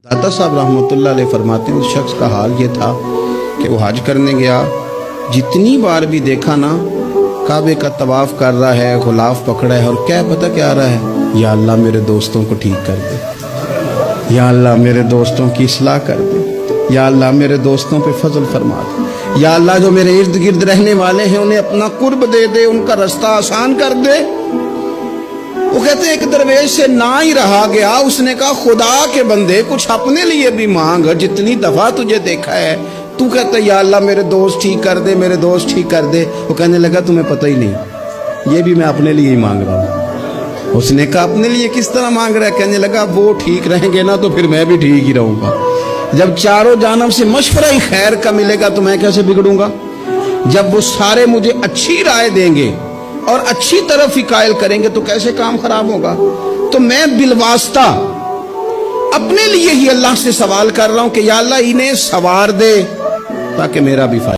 दाता साहब रहमतुल्लाह अलैह फरमाते हैं उस शख्स का हाल ये था कि वो हज करने गया, जितनी बार भी देखा ना काबे का तवाफ कर रहा है, गुलाफ पकड़ा है और क्या पता क्या आ रहा है, या अल्लाह मेरे दोस्तों को ठीक कर दे, या अल्लाह मेरे दोस्तों की इस्लाह कर दे, या अल्लाह मेरे दोस्तों पे फजल फरमा दे, या अल्लाह जो मेरे इर्द गिर्द रहने वाले हैं उन्हें अपना कुर्ब दे दे, उनका रास्ता आसान कर दे। वो कहते हैं एक दरवेश से ना ही रहा गया, उसने कहा खुदा के बंदे कुछ अपने लिए भी मांग, जितनी दफा तुझे देखा है तू कहता है या अल्लाह मेरे दोस्त ठीक कर दे, मेरे दोस्त ठीक कर दे। वो कहने लगा तुम्हें पता ही नहीं, ये भी मैं अपने लिए ही मांग रहा हूँ। उसने कहा अपने लिए किस तरह मांग रहा है? कहने लगा वो ठीक रहेंगे ना तो फिर मैं भी ठीक ही रहूंगा। जब चारों जानब से मशवरा ही खैर का मिलेगा तो मैं कैसे बिगड़ूंगा? जब वो सारे मुझे अच्छी राय देंगे और अच्छी तरफ ही कायल करेंगे तो कैसे काम खराब होगा? तो मैं बिलवास्ता अपने लिए ही अल्लाह से सवाल कर रहा हूं कि या अल्लाह इन्हें सवार दे ताकि मेरा भी फायदा।